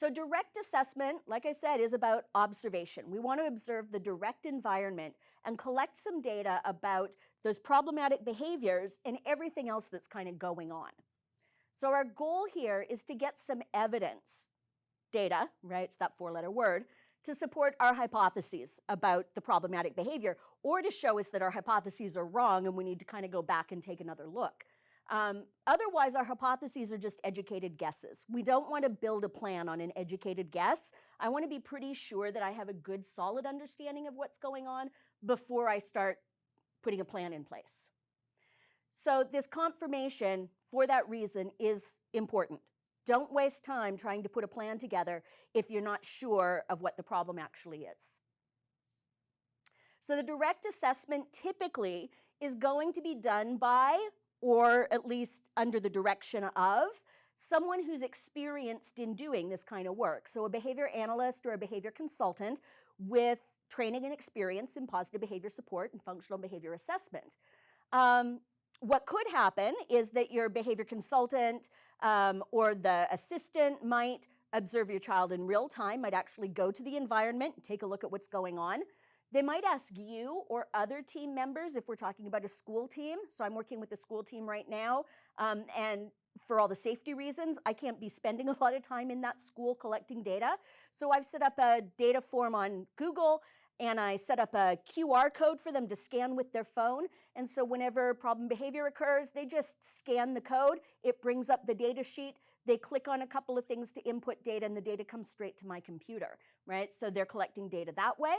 So direct assessment, like I said, is about observation. We want to observe the direct environment and collect some data about those problematic behaviors and everything else that's kind of going on. So our goal here is to get some evidence, data, right, it's that four-letter word, to support our hypotheses about the problematic behavior, or to show us that our hypotheses are wrong and we need to kind of go back and take another look. Otherwise, our hypotheses are just educated guesses. We don't want to build a plan on an educated guess. I want to be pretty sure that I have a good, solid understanding of what's going on before I start putting a plan in place. So this confirmation, for that reason, is important. Don't waste time trying to put a plan together if you're not sure of what the problem actually is. So the direct assessment typically is going to be done by, or at least under the direction of, someone who's experienced in doing this kind of work. So a behavior analyst or a behavior consultant with training and experience in positive behavior support and functional behavior assessment. What could happen is that your behavior consultant or the assistant might observe your child in real time, might actually go to the environment and take a look at what's going on. They might ask you or other team members if we're talking about a school team. So I'm working with a school team right now, and for all the safety reasons, I can't be spending a lot of time in that school collecting data. So I've set up a data form on Google, and I set up a QR code for them to scan with their phone. And so whenever problem behavior occurs, they just scan the code. It brings up the data sheet. They click on a couple of things to input data, and the data comes straight to my computer, right? So they're collecting data that way.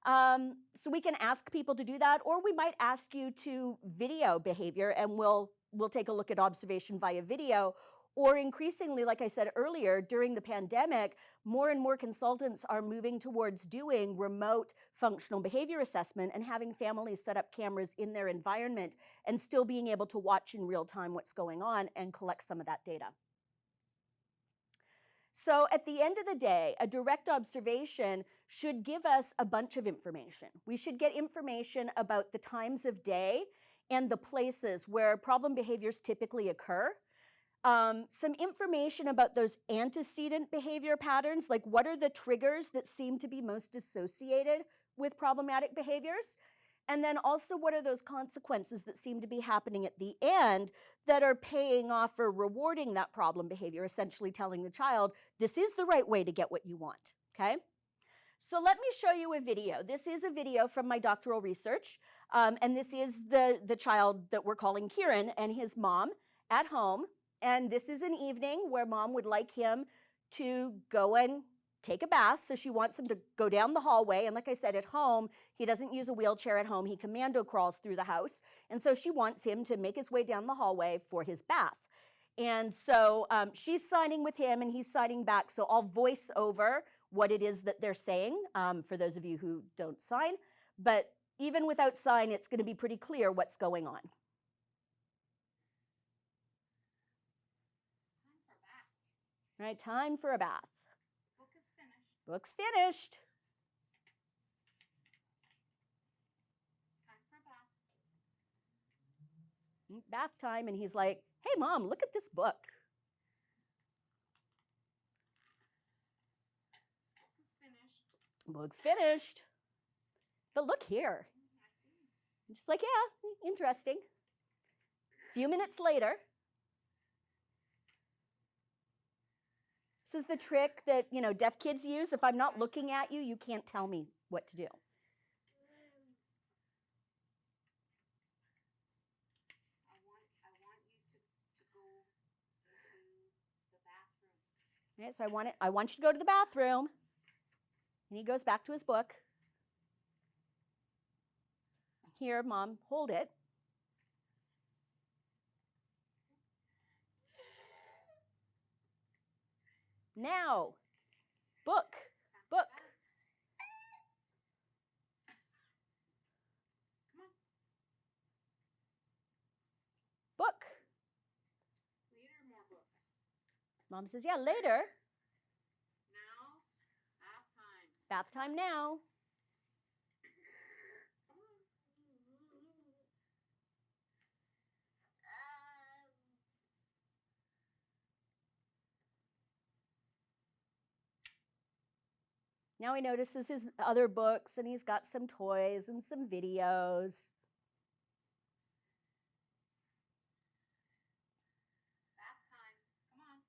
So we can ask people to do that, or we might ask you to video behavior, and we'll take a look at observation via video. Or increasingly, like I said earlier, during the pandemic, more and more consultants are moving towards doing remote functional behavior assessment and having families set up cameras in their environment and still being able to watch in real time what's going on and collect some of that data. So at the end of the day, a direct observation should give us a bunch of information. We should get information about the times of day and the places where problem behaviors typically occur. Some information about those antecedent behavior patterns, like what are the triggers that seem to be most associated with problematic behaviors? And then also, what are those consequences that seem to be happening at the end that are paying off or rewarding that problem behavior, essentially telling the child, this is the right way to get what you want, okay? So let me show you a video. This is a video from my doctoral research, and this is the child that we're calling Kieran and his mom at home. And this is an evening where mom would like him to go and take a bath. So she wants him to go down the hallway. And like I said, at home, he doesn't use a wheelchair at home. He commando crawls through the house. And so she wants him to make his way down the hallway for his bath. And so she's signing with him and he's signing back. So I'll voice over what it is that they're saying for those of you who don't sign. But even without sign, it's going to be pretty clear what's going on. All right, time for a bath. Book is finished. Book's finished. Time for a bath. Bath time, and he's like, hey, Mom, look at this book. Book is finished. Book's finished. But look here. I see. I'm just like, yeah, interesting. A few minutes later, this is the trick that, deaf kids use. If I'm not looking at you, you can't tell me what to do. I want you to go to the bathroom. Right, so I want you to go to the bathroom. And he goes back to his book. Here, Mom, hold it. Now, book. Come on. Book. Later, more books. Mom says, yeah, later. Now, bath time. Bath time now. Come on. Now he notices his other books, and he's got some toys and some videos. Bath time. Come on.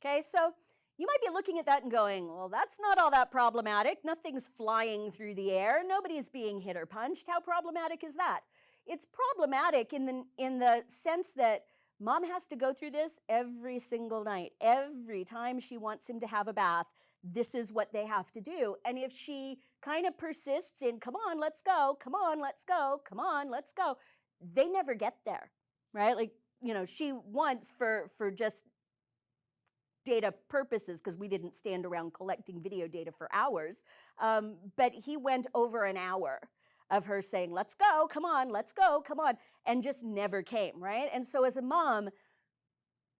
Okay, so you might be looking at that and going, well, that's not all that problematic. Nothing's flying through the air. Nobody's being hit or punched. How problematic is that? It's problematic in the sense that mom has to go through this every single night. Every time she wants him to have a bath, this is what they have to do. And if she kind of persists in, come on, let's go, come on, let's go, come on, let's go, they never get there, right? Like, you know, she wants for just data purposes, because we didn't stand around collecting video data for hours, but he went over an hour of her saying, let's go, come on, let's go, come on, and just never came, right? And so as a mom,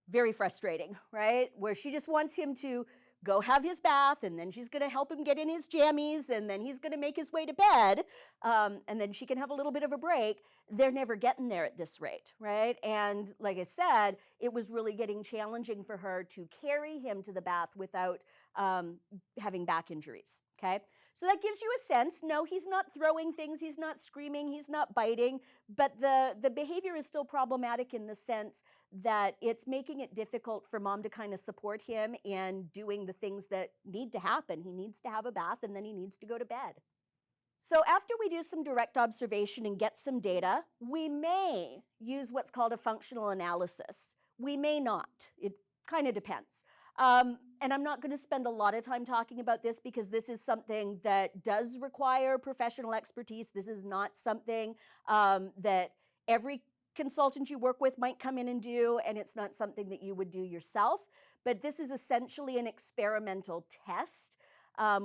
very frustrating, right? Where she just wants him to go have his bath, and then she's going to help him get in his jammies, and then he's going to make his way to bed, and then she can have a little bit of a break. They're never getting there at this rate, right? And like I said, it was really getting challenging for her to carry him to the bath without having back injuries, okay? So that gives you a sense. No, he's not throwing things, he's not screaming, he's not biting, but the behavior is still problematic in the sense that it's making it difficult for mom to kind of support him in doing the things that need to happen. He needs to have a bath, and then he needs to go to bed. So after we do some direct observation and get some data, we may use what's called a functional analysis. We may not. It kind of depends. And I'm not going to spend a lot of time talking about this, because this is something that does require professional expertise. This is not something that every consultant you work with might come in and do, and it's not something that you would do yourself. But this is essentially an experimental test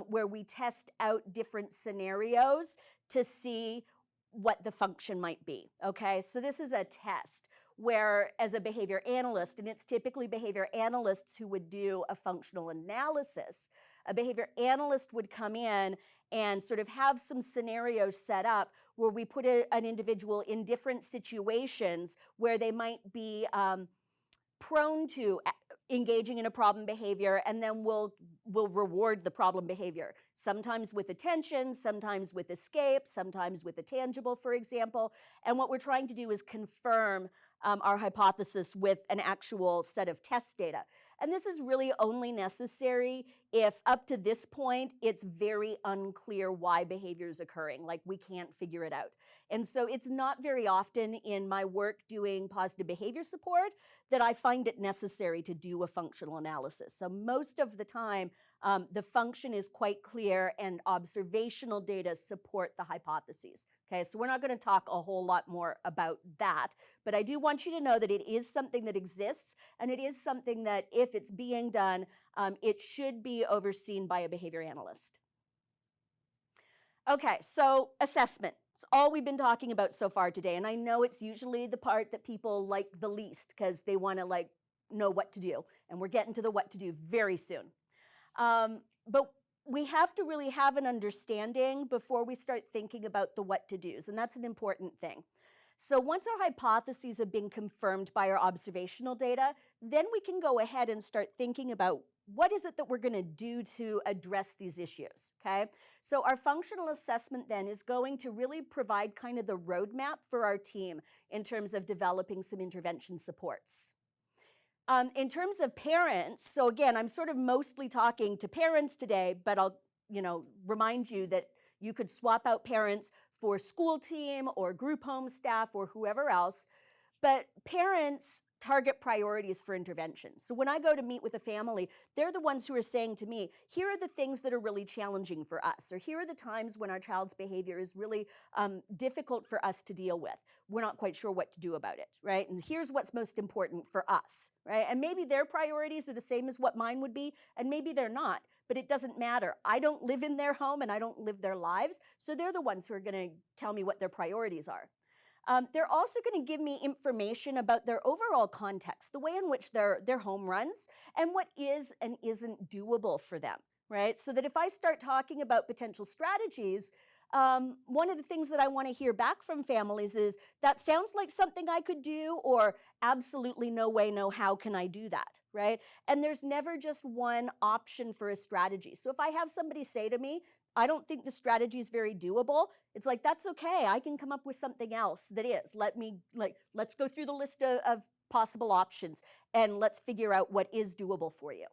where we test out different scenarios to see what the function might be, okay? So this is a test where, as a behavior analyst, and it's typically behavior analysts who would do a functional analysis, a behavior analyst would come in and sort of have some scenarios set up where we put an individual in different situations where they might be prone to engaging in a problem behavior, and then we'll reward the problem behavior, sometimes with attention, sometimes with escape, sometimes with a tangible, for example. And what we're trying to do is confirm our hypothesis with an actual set of test data. And this is really only necessary if up to this point it's very unclear why behavior is occurring, like we can't figure it out. And so it's not very often in my work doing positive behavior support that I find it necessary to do a functional analysis. So most of the time, the function is quite clear and observational data support the hypotheses. Okay, so we're not going to talk a whole lot more about that, but I do want you to know that it is something that exists, and it is something that if it's being done, it should be overseen by a behavior analyst. Okay, so assessment. It's all we've been talking about so far today, and I know it's usually the part that people like the least because they want to know what to do, and we're getting to the what to do very soon. But we have to really have an understanding before we start thinking about the what to do's, and that's an important thing. So once our hypotheses have been confirmed by our observational data, then we can go ahead and start thinking about what is it that we're going to do to address these issues, okay? So our functional assessment then is going to really provide kind of the roadmap for our team in terms of developing some intervention supports. In terms of parents, so again, I'm sort of mostly talking to parents today, but I'll remind you that you could swap out parents for school team or group home staff or whoever else, but parents target priorities for intervention. So when I go to meet with a family, they're the ones who are saying to me, here are the things that are really challenging for us, or here are the times when our child's behavior is really difficult for us to deal with. We're not quite sure what to do about it, right? And here's what's most important for us, right? And maybe their priorities are the same as what mine would be, and maybe they're not, but it doesn't matter. I don't live in their home and I don't live their lives, so they're the ones who are going to tell me what their priorities are. They're also going to give me information about their overall context, the way in which their home runs, and what is and isn't doable for them, right? So that if I start talking about potential strategies, one of the things that I want to hear back from families is, that sounds like something I could do, or absolutely no way, no how can I do that, right? And there's never just one option for a strategy. So if I have somebody say to me, I don't think the strategy is very doable, it's like, that's okay. I can come up with something else that is. Let's go through the list of possible options and let's figure out what is doable for you.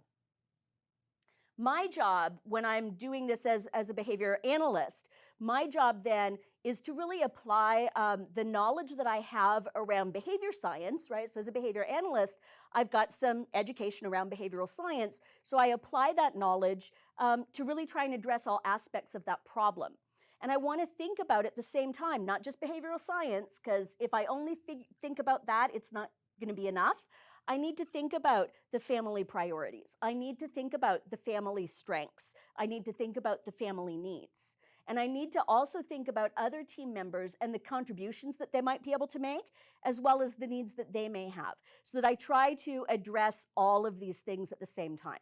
My job when I'm doing this as a behavior analyst, my job then is to really apply the knowledge that I have around behavior science, right? So as a behavior analyst, I've got some education around behavioral science, so I apply that knowledge to really try and address all aspects of that problem. And I want to think about at the same time, not just behavioral science, because if I only think about that, it's not going to be enough. I need to think about the family priorities. I need to think about the family strengths. I need to think about the family needs. And I need to also think about other team members and the contributions that they might be able to make, as well as the needs that they may have, so that I try to address all of these things at the same time.